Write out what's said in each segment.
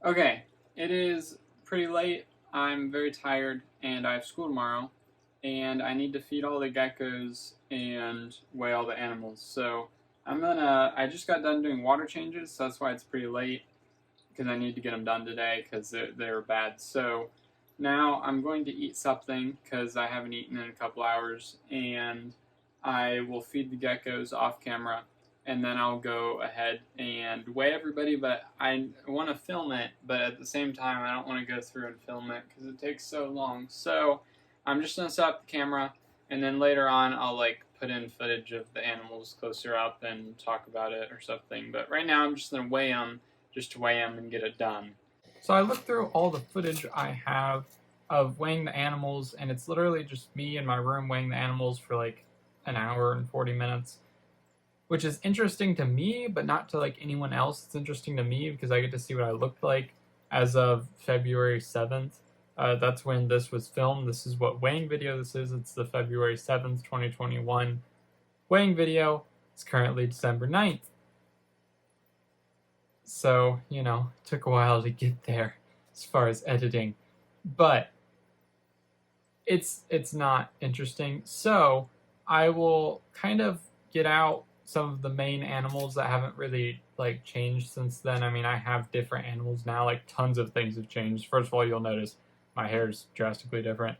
Okay, it is pretty late. I'm very tired and I have school tomorrow and I need to feed all the geckos and weigh all the animals. So I just got done doing water changes, so that's why it's pretty late because I need to get them done today because they're bad. So now I'm going to eat something because I haven't eaten in a couple hours, and I will feed the geckos off camera, and then I'll go ahead and weigh everybody. But I want to film it, but at the same time I don't want to go through and film it because it takes so long. So I'm just gonna set up the camera, and then later on I'll like put in footage of the animals closer up and talk about it or something. But right now I'm just gonna weigh them just to weigh them and get it done. So I looked through all the footage I have of weighing the animals, and it's literally just me in my room weighing the animals for like an hour and 40 minutes, which is interesting to me, but not to like anyone else. It's interesting to me because I get to see what I looked like as of February 7th. That's when this was filmed. This is what weighing video this is. It's the February 7th, 2021 weighing video. It's currently December 9th. So, it took a while to get there as far as editing. But it's not interesting. So I will kind of get out some of the main animals that haven't really like changed since then. I mean, I have different animals now, like tons of things have changed. First of all, you'll notice my hair is drastically different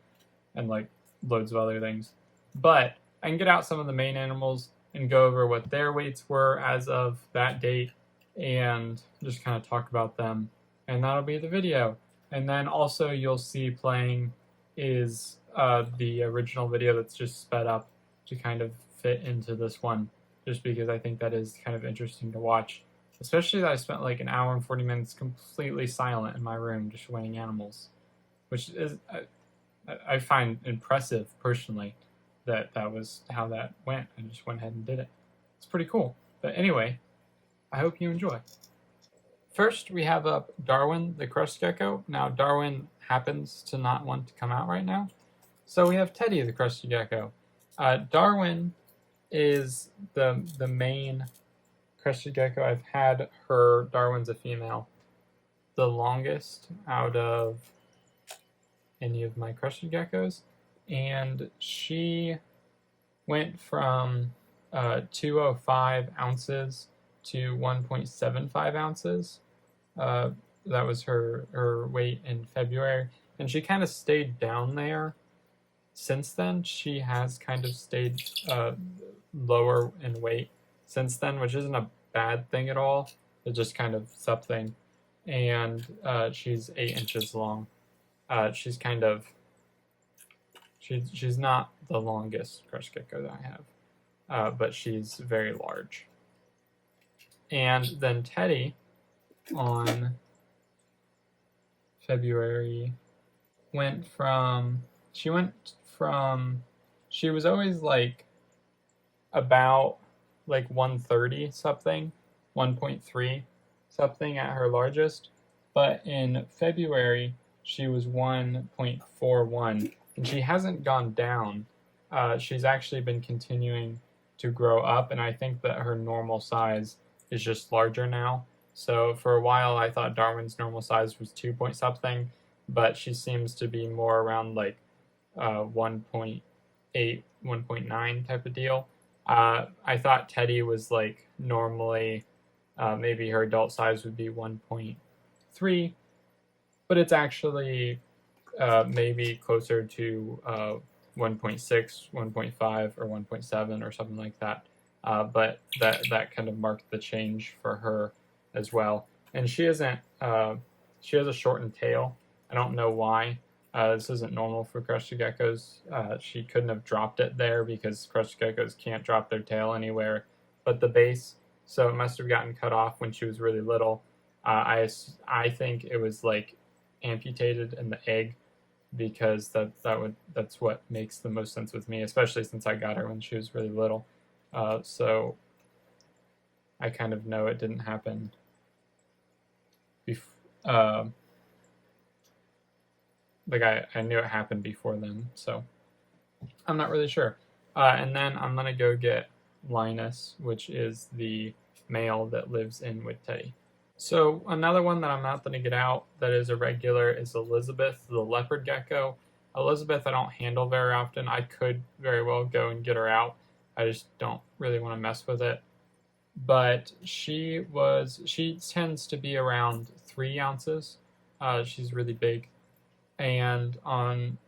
and like loads of other things. But I can get out some of the main animals and go over what their weights were as of that date and just kind of talk about them, and that'll be the video. And then also you'll see playing is the original video that's just sped up to kind of fit into this one, just because I think that is kind of interesting to watch, especially that I spent like an hour and 40 minutes completely silent in my room just weighing animals, which is I find impressive personally that was how that went. I just went ahead and did it. It's pretty cool. But anyway, I hope you enjoy. First, we have up Darwin, the crust gecko. Now, Darwin happens to not want to come out right now. So we have Teddy, the crusty gecko. Darwin is the main crusty gecko I've had. Darwin's a female. The longest out of any of my crusty geckos. And she went from 205 ounces to 1.75 ounces. That was her weight in February, and she kind of stayed down there since then. She has kind of stayed lower in weight since then, which isn't a bad thing at all. It's just kind of something. And she's 8 inches long. She's not the longest crust gecko that I have, but she's very large. And then Teddy, on February, she was always like about like 130 something, 1.3 something at her largest, but in February she was 1.41, and she hasn't gone down. She's actually been continuing to grow up, and I think that her normal size is just larger now. So for a while I thought Darwin's normal size was 2 point something, but she seems to be more around like 1.8, 1.9 type of deal. I thought Teddy was like normally maybe her adult size would be 1.3, but it's actually maybe closer to 1.6, 1.5, or 1.7 or something like that. But that kind of marked the change for her as well. And she has a shortened tail. I don't know why. This isn't normal for crusty geckos. She couldn't have dropped it there because crusty geckos can't drop their tail anywhere but the base. So it must have gotten cut off when she was really little. I think it was like amputated in the egg, because that's what makes the most sense with me, especially since I got her when she was really little. So I kind of know it didn't happen like I knew it happened before then, so I'm not really sure. And then I'm gonna go get Linus, which is the male that lives in with Teddy. So another one that I'm not going to get out that is a regular is Elizabeth, the leopard gecko. Elizabeth, I don't handle very often. I could very well go and get her out. I just don't really want to mess with it. But she tends to be around 3 ounces. She's really big. And on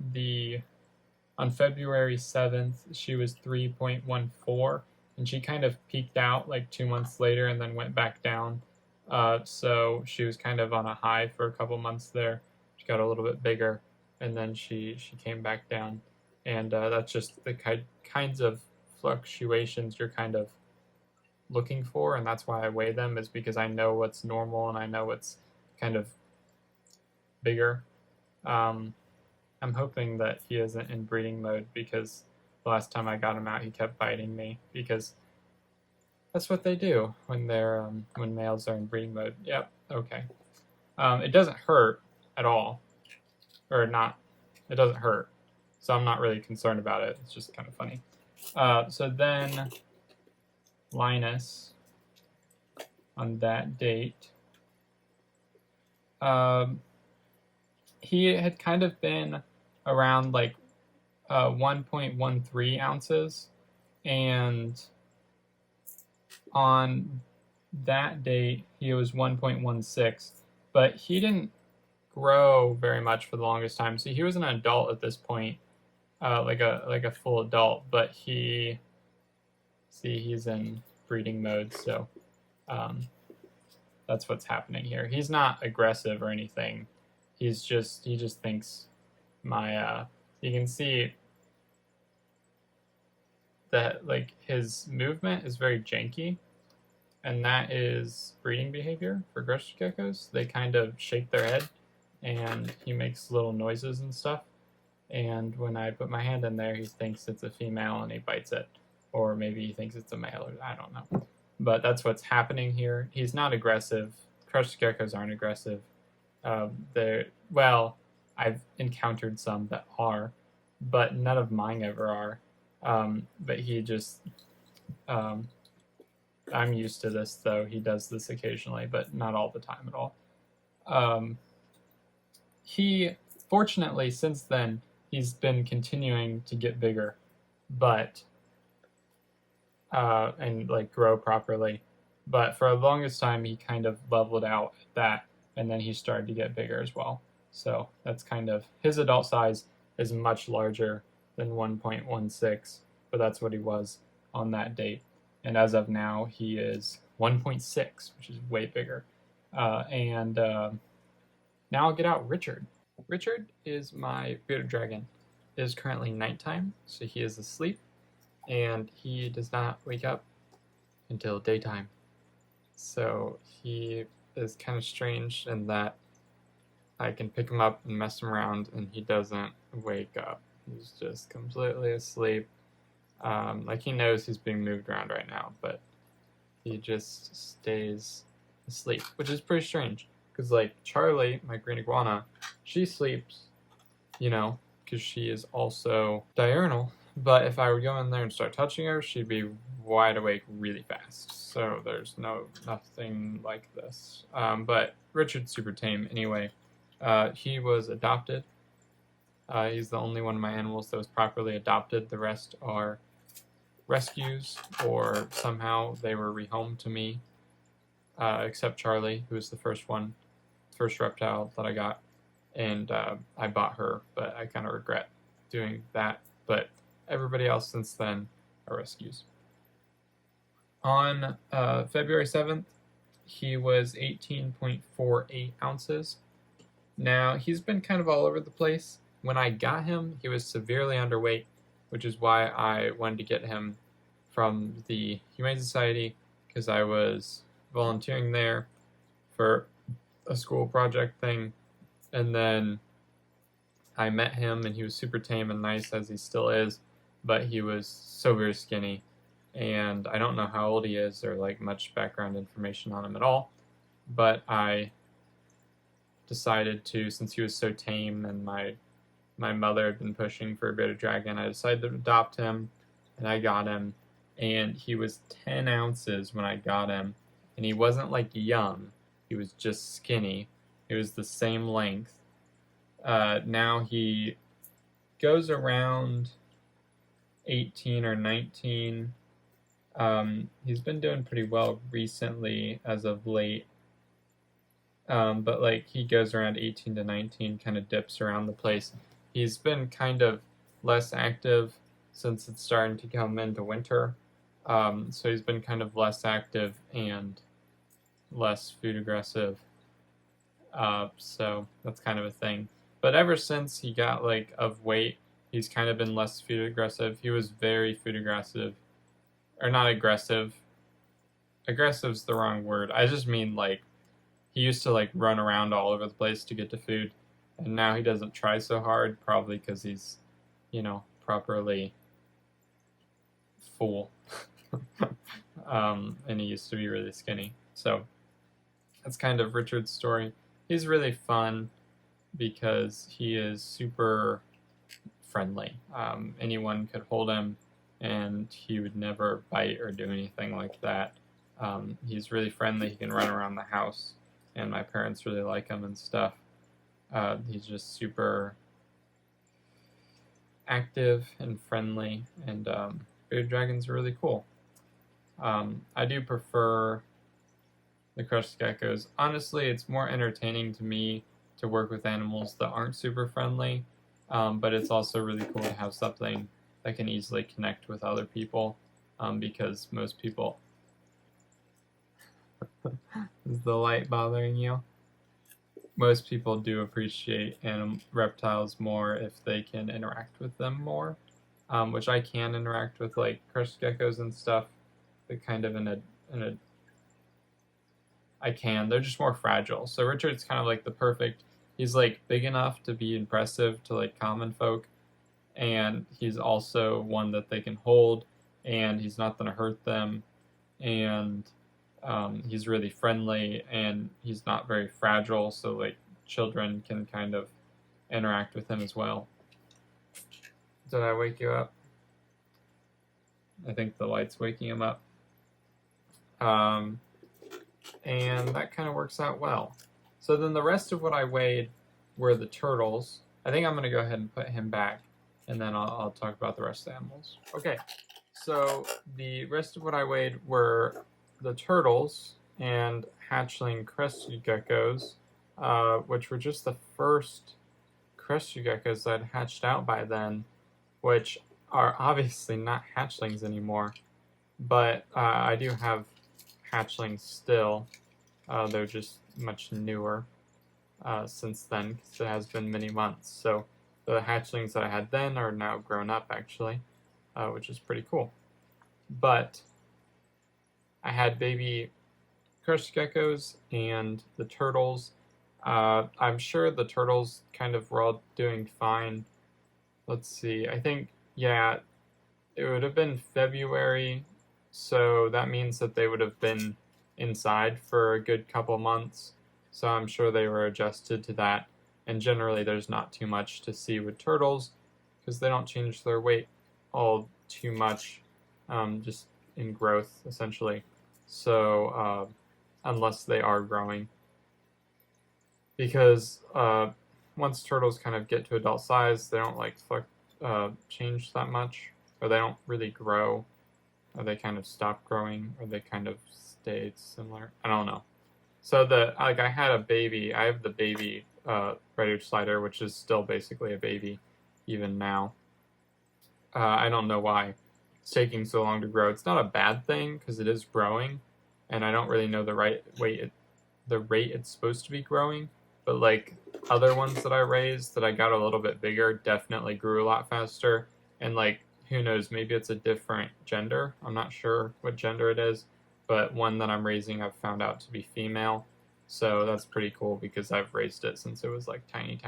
February 7th, she was 3.14, and she kind of peaked out like 2 months later and then went back down. So she was kind of on a high for a couple months there. She got a little bit bigger, and then she came back down. And that's just the kinds of fluctuations you're kind of looking for, and that's why I weigh them, is because I know what's normal and I know what's kind of bigger. I'm hoping that he isn't in breeding mode, because the last time I got him out, he kept biting me, because that's what they do when when males are in breeding mode. Yep. Okay. It doesn't hurt at all, or not. It doesn't hurt, so I'm not really concerned about it. It's just kind of funny. So then Linus, on that date, he had kind of been around like 1.13 ounces, and on that date he was 1.16, but he didn't grow very much for the longest time. So he was an adult at this point, like a full adult, but he's in breeding mode, so that's what's happening here. He's not aggressive or anything. He just thinks you can see that like his movement is very janky, and that is breeding behavior for grocery geckos. They kind of shake their head, and he makes little noises and stuff. And when I put my hand in there, he thinks it's a female and he bites it, or maybe he thinks it's a male, or I don't know. But that's what's happening here. He's not aggressive. Crushed geckos aren't aggressive. I've encountered some that are, but none of mine ever are. But he just, I'm used to this though. He does this occasionally, but not all the time at all. He, fortunately, since then, he's been continuing to get bigger, but and like grow properly. But for the longest time, he kind of leveled out at that, and then he started to get bigger as well. So that's kind of, his adult size is much larger than 1.16, but that's what he was on that date. And as of now, he is 1.6, which is way bigger. Now I'll get out Richard. Richard is my bearded dragon. It is currently nighttime, so he is asleep, and he does not wake up until daytime. So he is kind of strange in that I can pick him up and mess him around, and he doesn't wake up. He's just completely asleep. Like he knows he's being moved around right now, but he just stays asleep, which is pretty strange. Because like Charlie, my green iguana, she sleeps, because she is also diurnal. But if I would go in there and start touching her, she'd be wide awake really fast. So there's nothing like this. But Richard's super tame anyway. He was adopted. He's the only one of my animals that was properly adopted. The rest are rescues, or somehow they were rehomed to me, except Charlie, who was the first reptile that I got, and I bought her, but I kind of regret doing that. But everybody else since then are rescues. On February 7th, he was 18.48 ounces. Now, he's been kind of all over the place. When I got him, he was severely underweight, which is why I wanted to get him from the Humane Society, because I was volunteering there for a school project thing. And then I met him, and he was super tame and nice, as he still is, but he was so very skinny. And I don't know how old he is, or like much background information on him at all. But I decided to, since he was so tame and my mother had been pushing for a bearded dragon, I decided to adopt him, and I got him. And he was 10 ounces when I got him, and he wasn't like young. he was just skinny. He was the same length. Now he goes around 18 or 19. He's been doing pretty well recently as of late. But like he goes around 18 to 19, kind of dips around the place. He's been kind of less active since it's starting to come into winter. So he's been kind of less active and less food aggressive. So that's kind of a thing. But ever since he got like of weight, he's kind of been less food aggressive. He was very food aggressive, or not aggressive. Aggressive's the wrong word. I just mean like he used to like run around all over the place to get to food, and now he doesn't try so hard, probably because he's, properly full. And he used to be really skinny. So that's kind of Richard's story. He's really fun because he is super friendly. Anyone could hold him, and he would never bite or do anything like that. He's really friendly. He can run around the house, and my parents really like him and stuff. He's just super active and friendly, and bearded dragons are really cool. I do prefer the crushed geckos. Honestly, it's more entertaining to me to work with animals that aren't super friendly, but it's also really cool to have something that can easily connect with other people, because most people... Is the light bothering you? Most people do appreciate reptiles more if they can interact with them more, which I can interact with like crushed geckos and stuff, but kind of in a I can. They're just more fragile. So Richard's kind of like the perfect. He's like big enough to be impressive to like common folk, and he's also one that they can hold, and he's not going to hurt them, and he's really friendly, and he's not very fragile, so like children can kind of interact with him as well. Did I wake you up? I think the light's waking him up. And that kind of works out well. So then the rest of what I weighed were the turtles. I think I'm going to go ahead and put him back, and then I'll talk about the rest of the animals. Okay, so the rest of what I weighed were the turtles and hatchling crested geckos, which were just the first crested geckos that had hatched out by then, which are obviously not hatchlings anymore, but I do have hatchlings still. They're just much newer since then, because it has been many months. So the hatchlings that I had then are now grown up, actually, which is pretty cool. But I had baby crushed geckos and the turtles. I'm sure the turtles kind of were all doing fine. Let's see, I think, yeah, it would have been February, so that means that they would have been inside for a good couple months, so I'm sure they were adjusted to that. And generally there's not too much to see with turtles, because they don't change their weight all too much, just in growth, essentially. So unless they are growing, because once turtles kind of get to adult size, they don't like change that much, or they don't really grow, or they kind of stop growing, or they kind of stayed similar. I don't know. So I had a baby. I have the baby red-eared slider, which is still basically a baby even now. I don't know why it's taking so long to grow. It's not a bad thing, because it is growing, and I don't really know the rate it's supposed to be growing. But like other ones that I raised that I got a little bit bigger definitely grew a lot faster. And like, who knows, maybe it's a different gender. I'm not sure what gender it is, but one that I'm raising I've found out to be female. So that's pretty cool, because I've raised it since it was like tiny.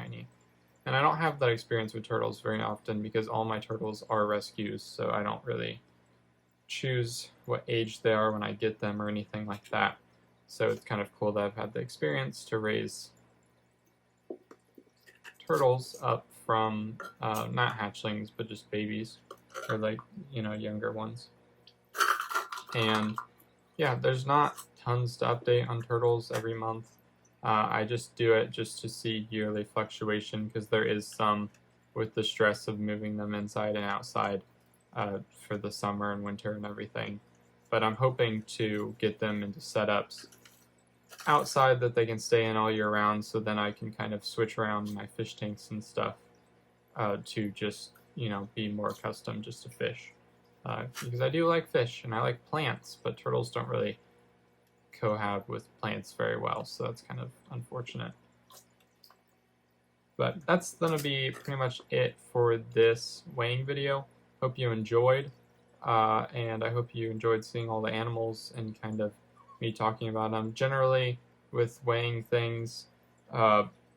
And I don't have that experience with turtles very often, because all my turtles are rescues, so I don't really choose what age they are when I get them or anything like that. So it's kind of cool that I've had the experience to raise turtles up from not hatchlings, but just babies, or like, younger ones. And yeah, there's not tons to update on turtles every month. I just do it just to see yearly fluctuation, because there is some with the stress of moving them inside and outside for the summer and winter and everything. But I'm hoping to get them into setups outside that they can stay in all year round, so then I can kind of switch around my fish tanks and stuff to just, be more accustomed just to fish. Because I do like fish and I like plants, but turtles don't really cohab with plants very well, so that's kind of unfortunate. But that's going to be pretty much it for this weighing video. Hope you enjoyed, and I hope you enjoyed seeing all the animals and kind of me talking about them. Generally, with weighing things,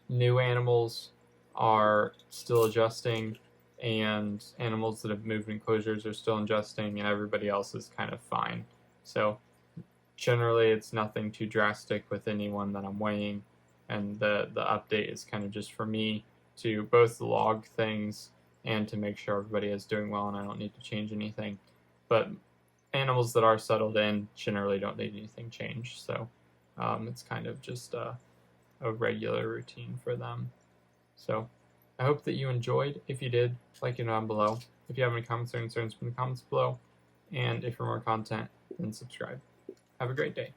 new animals are still adjusting, and animals that have moved enclosures are still adjusting, and everybody else is kind of fine. So generally it's nothing too drastic with anyone that I'm weighing, and the update is kind of just for me to both log things and to make sure everybody is doing well and I don't need to change anything. But animals that are settled in generally don't need anything changed, so it's kind of just a regular routine for them. So I hope that you enjoyed. If you did, like it down below. If you have any comments or concerns, put in the comments below. And if for more content, then subscribe. Have a great day.